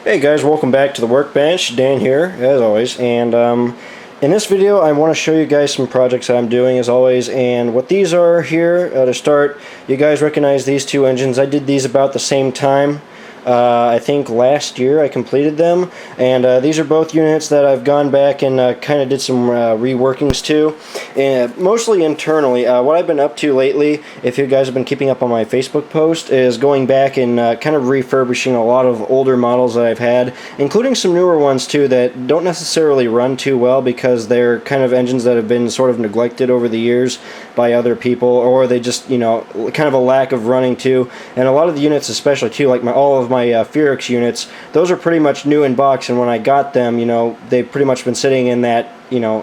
Hey guys, welcome back to the workbench. Dan here, as always, and in this video I want to show you guys some projects I'm doing as always, and what these are here. To start, you guys recognize these two engines. I did these about the same time. I think last year I completed them, and these are both units that I've gone back and kind of did some reworkings to, and mostly internally. What I've been up to lately, if you guys have been keeping up on my Facebook post, is going back and kind of refurbishing a lot of older models that I've had, including some newer ones too that don't necessarily run too well because they're kind of engines that have been sort of neglected over the years by other people, or they just, you know, kind of a lack of running too. And a lot of the units, especially too, like all of my Furix units, those are pretty much new in box, and when I got them, you know, they've pretty much been sitting in that, you know,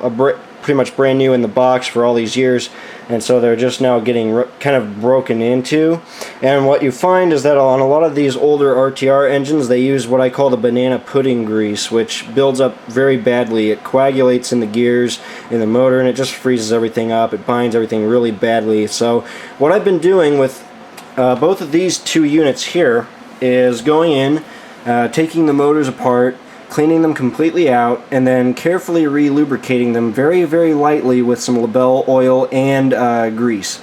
pretty much brand new in the box for all these years, and so they're just now getting kind of broken into. And what you find is that on a lot of these older RTR engines, they use what I call the banana pudding grease, which builds up very badly. It coagulates in the gears, in the motor, and it just freezes everything up. It binds everything really badly. So what I've been doing with both of these two units here is going in, taking the motors apart, cleaning them completely out, and then carefully re-lubricating them very, very lightly with some Labelle oil and grease.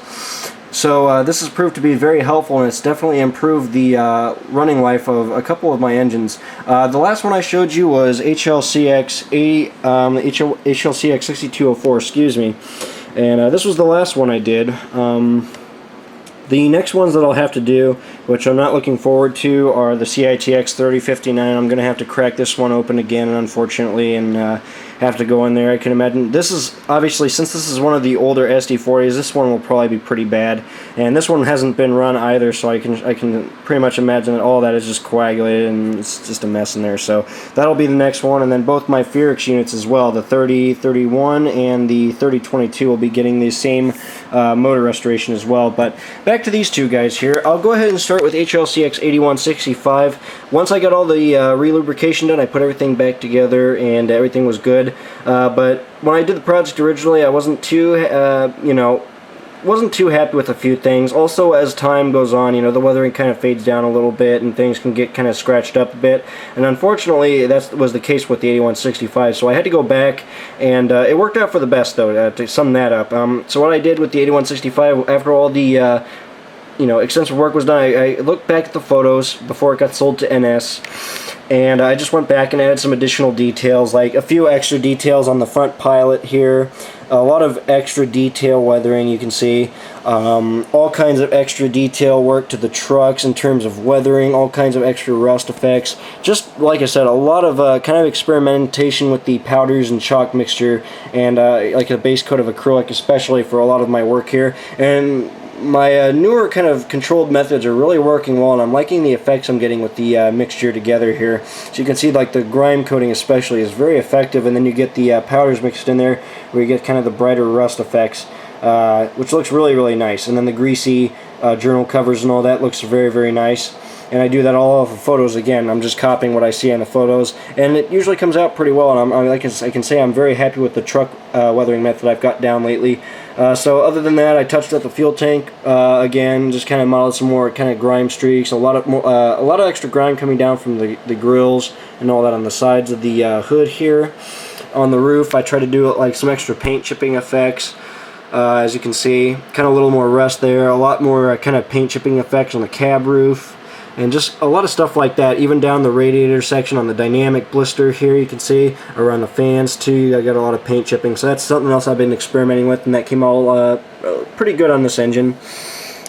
So this has proved to be very helpful, and it's definitely improved the running life of a couple of my engines. The last one I showed you was HLCX HLCX 6204, excuse me, and this was the last one I did. The next ones that I'll have to do, which I'm not looking forward to, are the CITX 3059. I'm going to have to crack this one open again, unfortunately, and have to go in there. I can imagine this is, obviously, since this is one of the older SD40s, this one will probably be pretty bad. And this one hasn't been run either, so I can pretty much imagine that all that is just coagulated and it's just a mess in there. So that'll be the next one, and then both my Furix units as well, the 3031 and the 3022, will be getting the same motor restoration as well. But back to these two guys here. I'll go ahead and start with HLCX 8165. Once I got all the relubrication done, I put everything back together and everything was good. But when I did the project originally, I wasn't too, wasn't too happy with a few things. Also, as time goes on, you know, the weathering kind of fades down a little bit and things can get kind of scratched up a bit. And unfortunately, that was the case with the 8165. So I had to go back, and it worked out for the best, though, to sum that up. So what I did with the 8165, after all the extensive work was done, I looked back at the photos before it got sold to NS, and I just went back and added some additional details, like a few extra details on the front pilot here, a lot of extra detail weathering, you can see, all kinds of extra detail work to the trucks in terms of weathering, all kinds of extra rust effects. Just like I said, a lot of kind of experimentation with the powders and chalk mixture, and like a base coat of acrylic, especially for a lot of my work here. And my newer kind of controlled methods are really working well, and I'm liking the effects I'm getting with the mixture together here. So you can see, like, the grime coating especially is very effective, and then you get the powders mixed in there where you get kind of the brighter rust effects, which looks really, really nice. And then the greasy journal covers and all that looks very, very nice. And I do that all off of photos again. I'm just copying what I see on the photos, and it usually comes out pretty well. And I can say I'm very happy with the truck weathering method I've got down lately. So other than that, I touched up the fuel tank again, just kind of modeled some more kind of grime streaks, a lot of extra grime coming down from the grills and all that on the sides of the hood here. On the roof, I try to do like some extra paint chipping effects. As you can see, kind of a little more rust there, a lot more kind of paint chipping effects on the cab roof. And just a lot of stuff like that, even down the radiator section on the dynamic blister here, you can see, around the fans too, I got a lot of paint chipping. So that's something else I've been experimenting with, and that came all pretty good on this engine.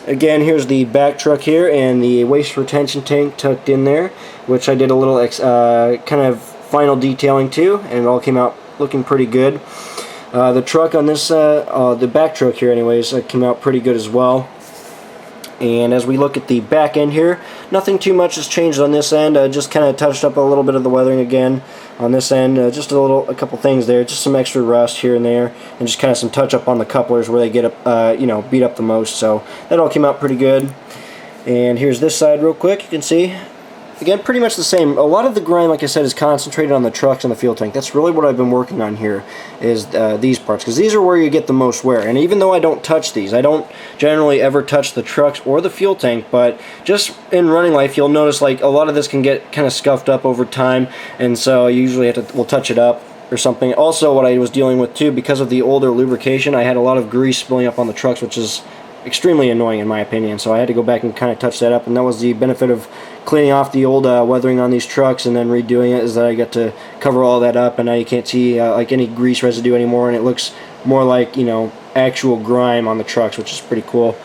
Again, here's the back truck here, and the waste retention tank tucked in there, which I did a little kind of final detailing too, and it all came out looking pretty good. The truck on this, the back truck here anyways, came out pretty good as well. And as we look at the back end here, nothing too much has changed on this end. I just kind of touched up a little bit of the weathering again on this end. Just a couple things there, just some extra rust here and there, and just kind of some touch up on the couplers where they get up, beat up the most. So that all came out pretty good. And here's this side real quick. You can see again, pretty much the same. A lot of the grime, like I said, is concentrated on the trucks and the fuel tank. That's really what I've been working on here, is these parts, because these are where you get the most wear. And even though I don't touch these, I don't generally ever touch the trucks or the fuel tank, but just in running life, you'll notice like a lot of this can get kind of scuffed up over time, and so I usually we'll touch it up or something. Also, what I was dealing with too, because of the older lubrication, I had a lot of grease spilling up on the trucks, which is extremely annoying in my opinion, so I had to go back and kind of touch that up, and that was the benefit of cleaning off the old weathering on these trucks and then redoing it, is that I got to cover all that up, and now you can't see like any grease residue anymore, and it looks more like, you know, actual grime on the trucks, which is pretty cool.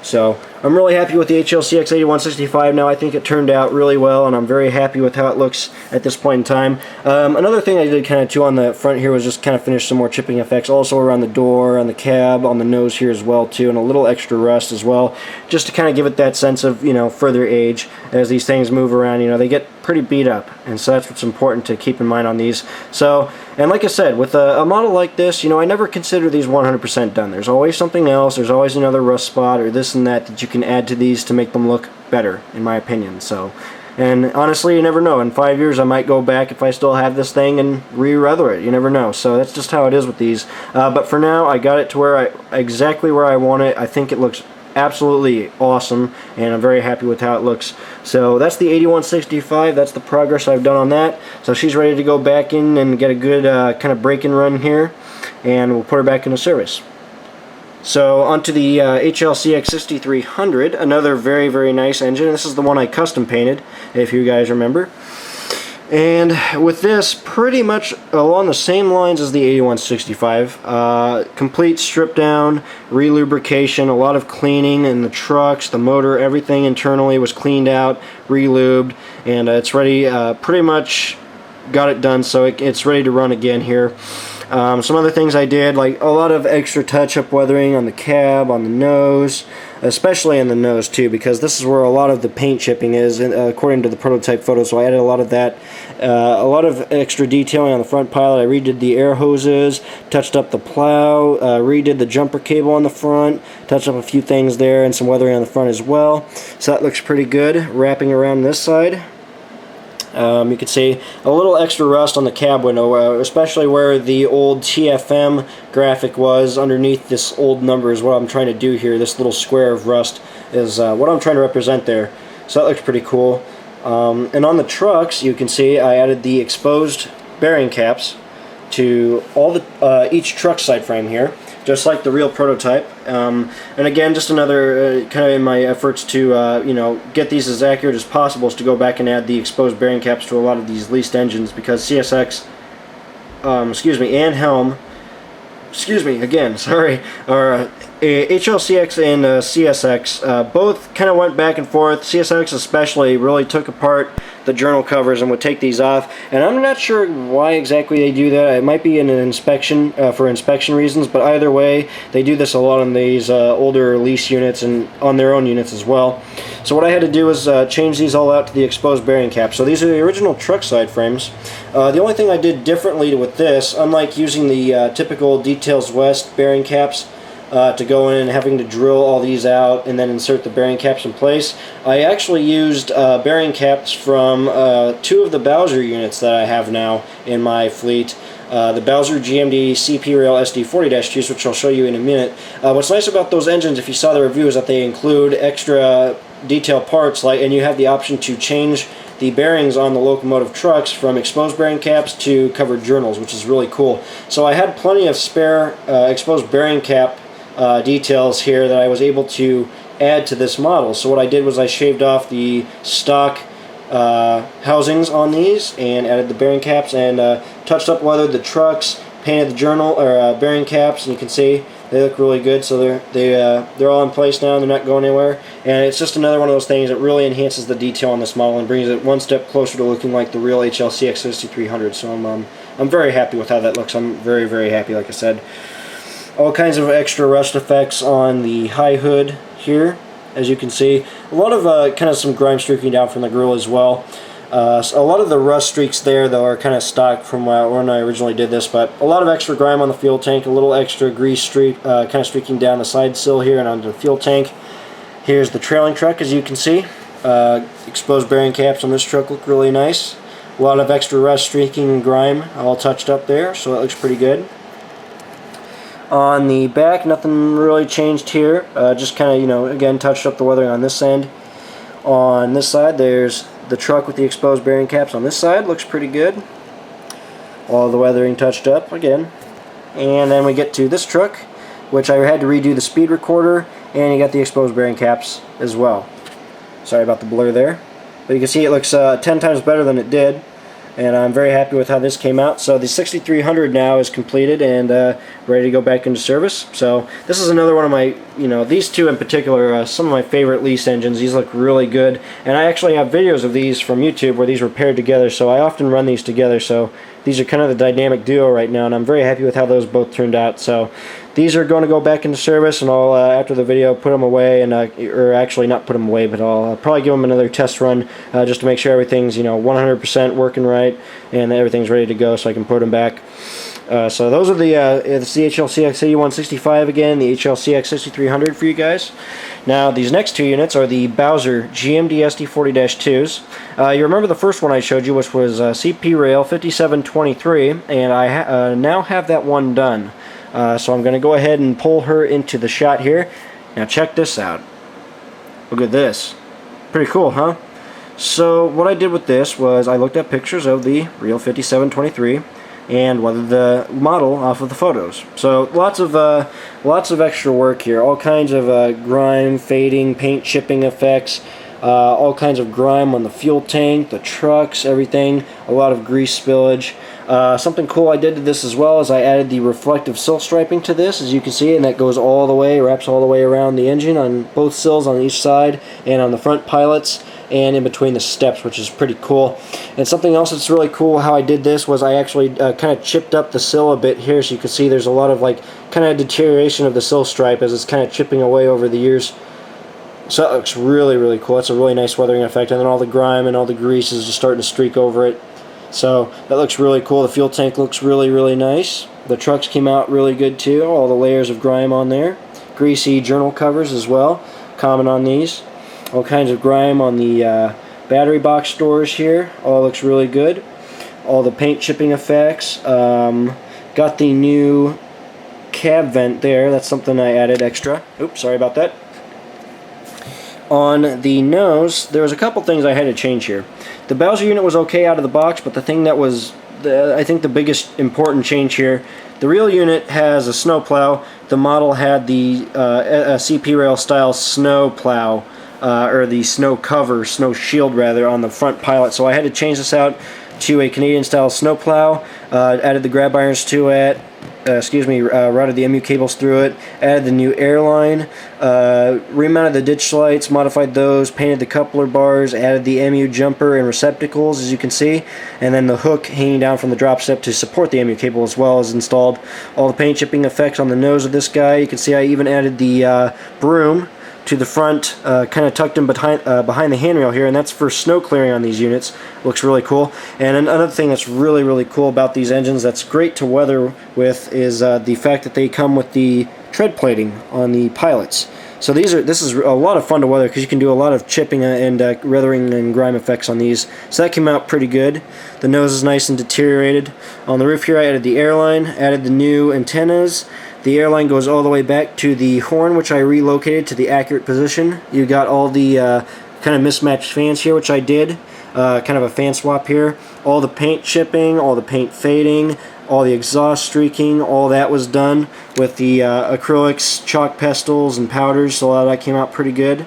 So I'm really happy with the HLCX 8165 now. I think it turned out really well, and I'm very happy with how it looks at this point in time. Another thing I did kind of too on the front here was just kind of finish some more chipping effects, also around the door, on the cab, on the nose here as well too, and a little extra rust as well, just to kind of give it that sense of, you know, further age. As these things move around, you know, they get pretty beat up, and so that's what's important to keep in mind on these. So, and like I said, with a model like this, you know, I never consider these 100% done. There's always something else, there's always another rust spot or this and that you can add to these to make them look better, in my opinion. So, and honestly, you never know. In 5 years, I might go back, if I still have this thing, and re-weather it. You never know. So that's just how it is with these. But for now, I got it to where exactly where I want it. I think it looks absolutely awesome, and I'm very happy with how it looks. So that's the 8165. That's the progress I've done on that. So she's ready to go back in and get a good kind of break and run here, and we'll put her back into service. So onto the HLCX SD40-2, another very, very nice engine. This is the one I custom painted, if you guys remember. And with this, pretty much along the same lines as the 8165, complete strip down, re-lubrication, a lot of cleaning in the trucks, the motor, everything internally was cleaned out, re-lubed, and it's ready, pretty much got it done, so it's ready to run again here. Some other things I did, like a lot of extra touch-up weathering on the cab, on the nose, especially in the nose too, because this is where a lot of the paint chipping is, according to the prototype photo, so I added a lot of that. A lot of extra detailing on the front pilot. I redid the air hoses, touched up the plow, redid the jumper cable on the front, touched up a few things there, and some weathering on the front as well. So that looks pretty good. Wrapping around this side. You can see a little extra rust on the cab window, especially where the old TFM graphic was underneath this old number is what I'm trying to do here. This little square of rust is what I'm trying to represent there. So that looks pretty cool. And on the trucks, you can see I added the exposed bearing caps to all the each truck side frame here, just like the real prototype. And again, just another kind of in my efforts to you know, get these as accurate as possible, is to go back and add the exposed bearing caps to a lot of these leased engines, because CSX, excuse me, and Helm, excuse me again, sorry, or HLCX and CSX both kind of went back and forth. CSX especially really took apart the journal covers and would take these off, and I'm not sure why exactly they do that. It might be in an inspection, for inspection reasons, but either way, they do this a lot on these older lease units and on their own units as well. So what I had to do was change these all out to the exposed bearing caps. So these are the original truck side frames. The only thing I did differently with this, unlike using the typical Details West bearing caps, to go in and having to drill all these out and then insert the bearing caps in place, I actually used bearing caps from two of the Boswer units that I have now in my fleet. The Boswer GMD CP SD40-2's, which I'll show you in a minute. What's nice about those engines, if you saw the review, is that they include extra detail parts, and you have the option to change the bearings on the locomotive trucks from exposed bearing caps to covered journals, which is really cool. So I had plenty of spare exposed bearing cap details here that I was able to add to this model. So what I did was I shaved off the stock housings on these and added the bearing caps, and touched up, weathered the trucks, painted the journal or bearing caps, and you can see they look really good. So they're all in place now, and they're not going anywhere. And it's just another one of those things that really enhances the detail on this model and brings it one step closer to looking like the real HLCX SD40-2. So I'm very happy with how that looks. I'm very, very happy, like I said. All kinds of extra rust effects on the high hood here, as you can see. A lot of kind of some grime streaking down from the grill as well. So a lot of the rust streaks there, though, are kind of stock from when I originally did this, but a lot of extra grime on the fuel tank, a little extra grease streak kind of streaking down the side sill here and onto the fuel tank. Here's the trailing truck, as you can see. exposed bearing caps on this truck look really nice. A lot of extra rust, streaking, and grime all touched up there, so that looks pretty good. On the back, nothing really changed here. Just kind of, you know, again, touched up the weathering on this end. On this side, there's the truck with the exposed bearing caps on this side. Looks pretty good. All the weathering touched up again. And then we get to this truck, which I had to redo the speed recorder, and you got the exposed bearing caps as well. Sorry about the blur there. But you can see it looks 10 times better than it did. And I'm very happy with how this came out. So the 6300 now is completed and ready to go back into service. So this is another one of my, you know, these two in particular, some of my favorite lease engines. These look really good. And I actually have videos of these from YouTube where these were paired together. So I often run these together. So these are kind of the dynamic duo right now. And I'm very happy with how those both turned out. So these are going to go back into service, and I'll, after the video, put them away, and or actually not put them away, but I'll probably give them another test run just to make sure everything's, you know, 100% working right, and everything's ready to go so I can put them back. So those are it's the HLCX 8165 again, the HLCX 6300 for you guys. Now these next two units are the Boswer GMD SD40-2's. You remember the first one I showed you, which was CP Rail 5723, and I now have that one done. So I'm going to go ahead and pull her into the shot here. Now check this out. Look at this. Pretty cool, huh? So what I did with this was I looked at pictures of the real 5723 and weathered the model off of the photos. So lots of extra work here. All kinds of grime, fading, paint chipping effects. All kinds of grime on the fuel tank, the trucks, everything. A lot of grease spillage. Something cool I did to this as well is I added the reflective sill striping to this, as you can see, and that goes all the way, wraps all the way around the engine on both sills on each side and on the front pilots and in between the steps, which is pretty cool. And something else that's really cool how I did this was I actually kind of chipped up the sill a bit here, so you can see there's a lot of like kind of deterioration of the sill stripe as it's kind of chipping away over the years. So that looks really, really cool. It's a really nice weathering effect, and then all the grime and all the grease is just starting to streak over it. So that looks really cool. The fuel tank looks really, really nice. The trucks came out really good too. All the layers of grime on there. Greasy journal covers as well. Common on these. All kinds of grime on the battery box stores here. All looks really good. All the paint chipping effects. Got the new cab vent there. That's something I added extra. Oops, sorry about that. On the nose, there was a couple things I had to change here. The Boswer unit was okay out of the box, but the thing that was, I think, the biggest important change here, the real unit has a snow plow. The model had the CP rail style snow plow, or the snow cover, snow shield rather, on the front pilot. So I had to change this out to a Canadian style snow plow. Added the grab irons to it. Routed the MU cables through it, added the new airline, remounted the ditch lights, modified those, painted the coupler bars, added the MU jumper and receptacles, as you can see, and then the hook hanging down from the drop step to support the MU cable as well is installed. All the paint chipping effects on the nose of this guy. You can see I even added the broom to the front, kind of tucked in behind the handrail here, and that's for snow clearing on these units. Looks really cool. And another thing that's really, really cool about these engines that's great to weather with is the fact that they come with the tread plating on the pilots. So this is a lot of fun to weather because you can do a lot of chipping and weathering and grime effects on these. So that came out pretty good. The nose is nice and deteriorated. On the roof here I added the airline, added the new antennas. The airline goes all the way back to the horn, which I relocated to the accurate position. You got all the kind of mismatched fans here, which I did. Kind of a fan swap here. All the paint chipping, all the paint fading, all the exhaust streaking, all that was done with the acrylics, chalk pastels, and powders, so that came out pretty good.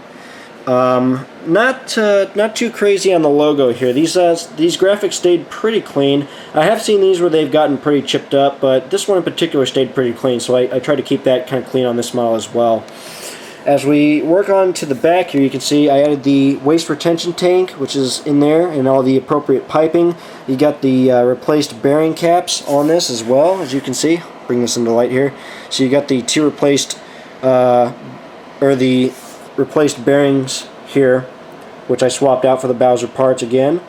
Not too crazy on the logo here. These graphics stayed pretty clean. I have seen these where they've gotten pretty chipped up, but this one in particular stayed pretty clean, so I tried to keep that kind of clean on this model as well. As we work on to the back here, you can see I added the waste retention tank, which is in there, and all the appropriate piping. You got the replaced bearing caps on this as well, as you can see. Bring this into light here. So you got the two replaced, replaced bearings here, which I swapped out for the Boswer parts again,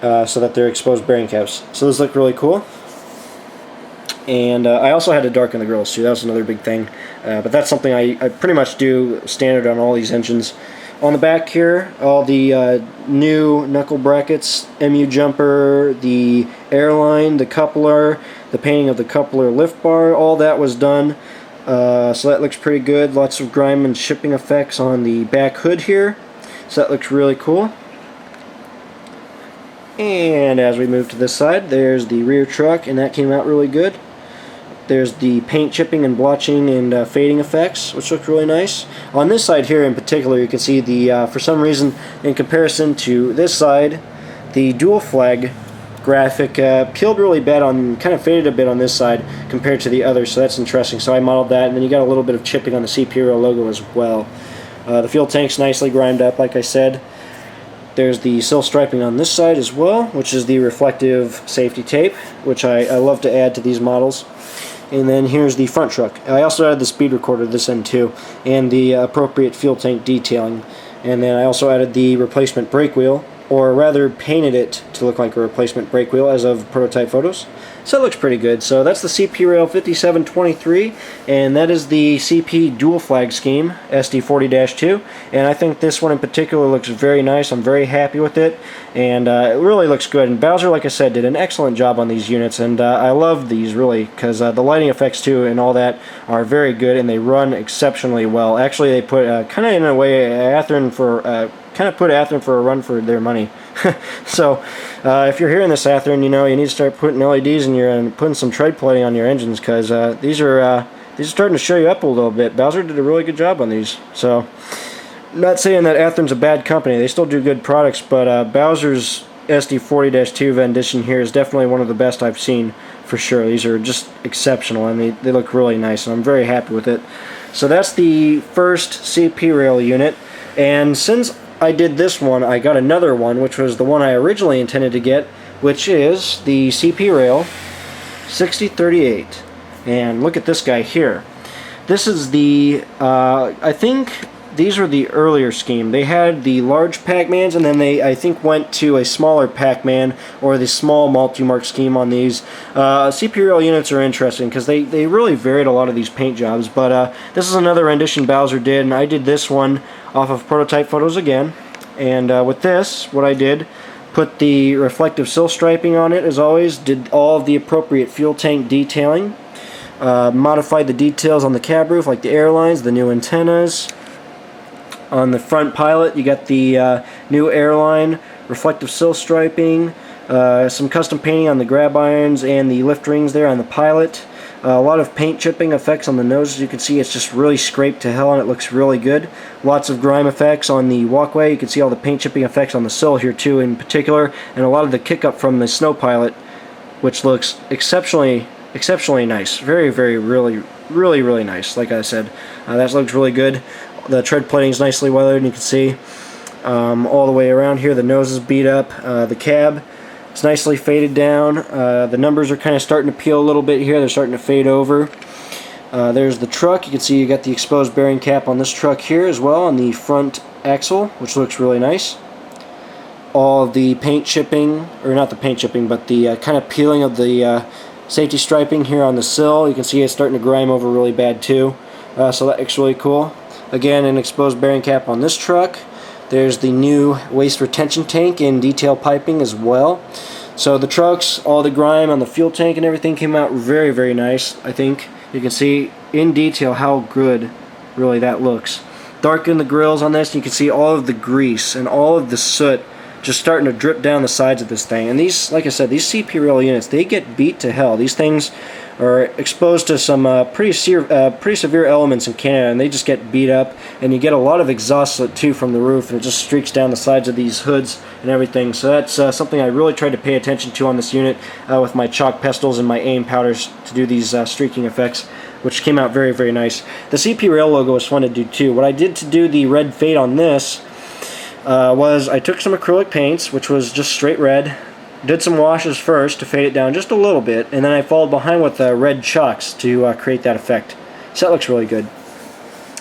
so that they're exposed bearing caps. So those look really cool. And I also had to darken the grills too. That was another big thing. But that's something I pretty much do standard on all these engines. On the back here, all the new knuckle brackets, MU jumper, the airline, the coupler, the painting of the coupler lift bar, all that was done. So that looks pretty good. Lots of grime and shipping effects on the back hood here. So that looks really cool. And as we move to this side, there's the rear truck, and that came out really good. There's the paint chipping and blotching and fading effects, which look really nice. On this side here in particular, you can see the, for some reason, in comparison to this side, the dual flag graphic peeled really bad on, kind of faded a bit on this side compared to the other, so that's interesting. So I modeled that, and then you got a little bit of chipping on the CP rail logo as well. The fuel tank's nicely grimed up, like I said. There's the sill striping on this side as well, which is the reflective safety tape, which I love to add to these models. And then here's the front truck. I also added the speed recorder this end too, and the appropriate fuel tank detailing. And then I also added the replacement brake wheel, or rather painted it to look like a replacement brake wheel as of prototype photos. So it looks pretty good. So that's the CP Rail 5723, and that is the CP dual flag scheme SD40-2, and I think this one in particular looks very nice. I'm very happy with it, and it really looks good. And Boswer, like I said, did an excellent job on these units, and I love these really, because the lighting effects too and all that are very good, and they run exceptionally well. Actually, they put kind of in a way Athearn for Athearn for a run for their money. So if you're hearing this, Athearn, you know you need to start putting LEDs in your and putting some tread plating on your engines, because these are starting to show you up a little bit. Boswer did a really good job on these. So, not saying that Athearn's a bad company; they still do good products. But Boswer's SD40-2 rendition here is definitely one of the best I've seen for sure. These are just exceptional, and they look really nice, and I'm very happy with it. So that's the first CP rail unit, and since I did this one, I got another one, which was the one I originally intended to get, which is the CP Rail 6038. And look at this guy here. This is the, I think these were the earlier scheme. They had the large Pac-Mans, and then they, I think, went to a smaller Pac-Man, or the small multi-mark scheme on these. CP Rail units are interesting, because they really varied a lot of these paint jobs, but this is another rendition Boswer did, and I did this one off of prototype photos again. And with this, what I did, put the reflective sill striping on it as always, did all of the appropriate fuel tank detailing, modified the details on the cab roof, like the airlines, the new antennas. On the front pilot, you got the new airline, reflective sill striping, some custom painting on the grab irons and the lift rings there on the pilot. A lot of paint chipping effects on the nose. As you can see, it's just really scraped to hell, and it looks really good. Lots of grime effects on the walkway. You can see all the paint chipping effects on the sill here too in particular, and a lot of the kick up from the snow pilot, which looks exceptionally nice. Really nice. Like I said, that looks really good. The tread plating is nicely weathered, and you can see all the way around here. The nose is beat up. The cab, it's nicely faded down. The numbers are kind of starting to peel a little bit here. They're starting to fade over. There's the truck. You can see you got the exposed bearing cap on this truck here as well on the front axle, which looks really nice. All of the paint chipping, or not the paint chipping, but the kind of peeling of the safety striping here on the sill. You can see it's starting to grime over really bad too. So that looks really cool. Again, an exposed bearing cap on this truck. There's the new waste retention tank and detail piping as well. So the trucks, all the grime on the fuel tank and everything came out very nice. I think you can see in detail how good really that looks. Darken the grills on this, and you can see all of the grease and all of the soot just starting to drip down the sides of this thing. And these, like I said, these CP rail units, they get beat to hell. These things are exposed to some pretty severe elements in Canada, and they just get beat up, and you get a lot of exhaust soot too from the roof, and it just streaks down the sides of these hoods and everything. So that's something I really tried to pay attention to on this unit with my chalk pestles and my aim powders to do these streaking effects, which came out very nice. The CP rail logo was fun to do too. What I did to do the red fade on this was I took some acrylic paints, which was just straight red, did some washes first to fade it down just a little bit, and then I followed behind with red chalks to create that effect. So that looks really good.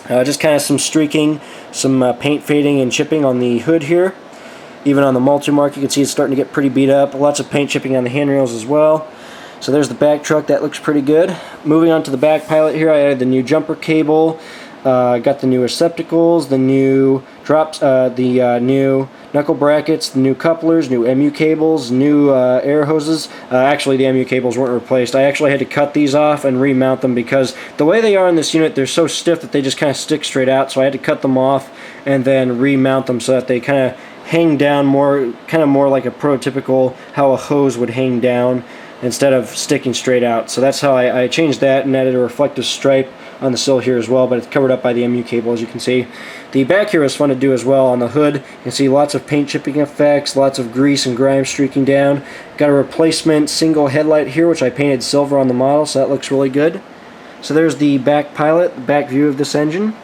Just kind of some streaking, some paint fading and chipping on the hood here. Even on the multi-mark, you can see it's starting to get pretty beat up. Lots of paint chipping on the handrails as well. So there's the back truck. That looks pretty good. Moving on to the back pilot here, I added the new jumper cable. Got the new receptacles, the new drops, the new knuckle brackets, the new couplers, new MU cables, new air hoses. Actually, the MU cables weren't replaced. I actually had to cut these off and remount them because the way they are in this unit, they're so stiff that they just kind of stick straight out. So I had to cut them off and then remount them so that they kind of hang down more, kind of more like a prototypical how a hose would hang down instead of sticking straight out. So that's how I changed that and added a reflective stripe on the sill here as well, but it's covered up by the MU cable, as you can see. The back here is fun to do as well. On the hood, you can see lots of paint chipping effects, lots of grease and grime streaking down. Got a replacement single headlight here, which I painted silver on the model, so that looks really good. So there's the back pilot, the back view of this engine.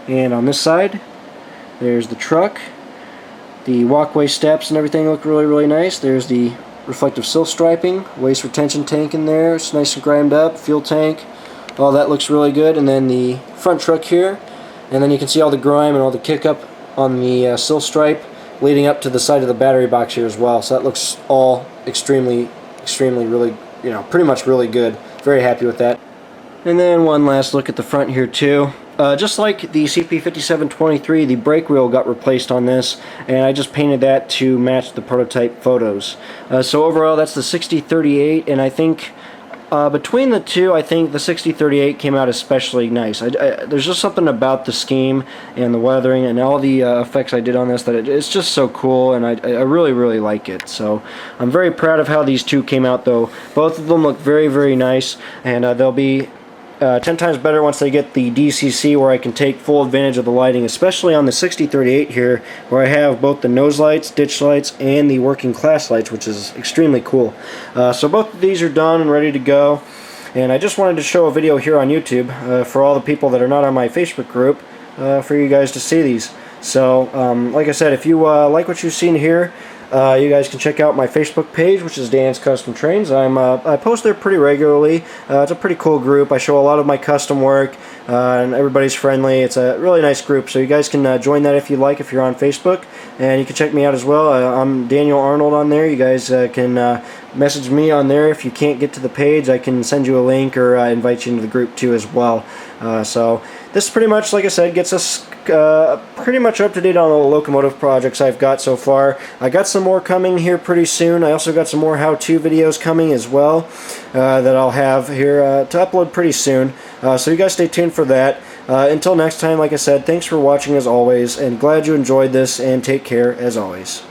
And on this side, there's the truck. The walkway steps and everything look really, really nice. There's the reflective sill striping, waste retention tank in there, it's nice and grimed up, fuel tank, all that looks really good. And then the front truck here, and then you can see all the grime and all the kick up on the sill stripe leading up to the side of the battery box here as well. So that looks all extremely really, pretty much really good. Very happy with that. And then one last look at the front here too. Just like the CP 5723, the brake wheel got replaced on this, and I just painted that to match the prototype photos. So overall, that's the 6038, and I think between the two, I think the 6038 came out especially nice. There's just something about the scheme and the weathering and all the effects I did on this that it's just so cool, and I really, really like it. So I'm very proud of how these two came out, though. Both of them look very, very nice, and they'll be 10 times better once they get the DCC, where I can take full advantage of the lighting, especially on the 6038 here, where I have both the nose lights, ditch lights, and the working class lights, which is extremely cool. So both of these are done and ready to go, and I just wanted to show a video here on YouTube for all the people that are not on my Facebook group, for you guys to see these. So like I said, if you like what you've seen here, you guys can check out my Facebook page, which is Dan's Custom Trains. I post there pretty regularly. It's a pretty cool group. I show a lot of my custom work, and everybody's friendly. It's a really nice group, so you guys can join that if you like, if you're on Facebook. And you can check me out as well. I'm Daniel Arnold on there. You guys can message me on there. If you can't get to the page, I can send you a link or invite you into the group too as well. So this pretty much, like I said, gets us pretty much up to date on the locomotive projects I've got so far. I got some more coming here pretty soon. I also got some more how-to videos coming as well that I'll have here to upload pretty soon. So you guys stay tuned for that. Until next time, like I said, thanks for watching as always, and glad you enjoyed this, and take care as always.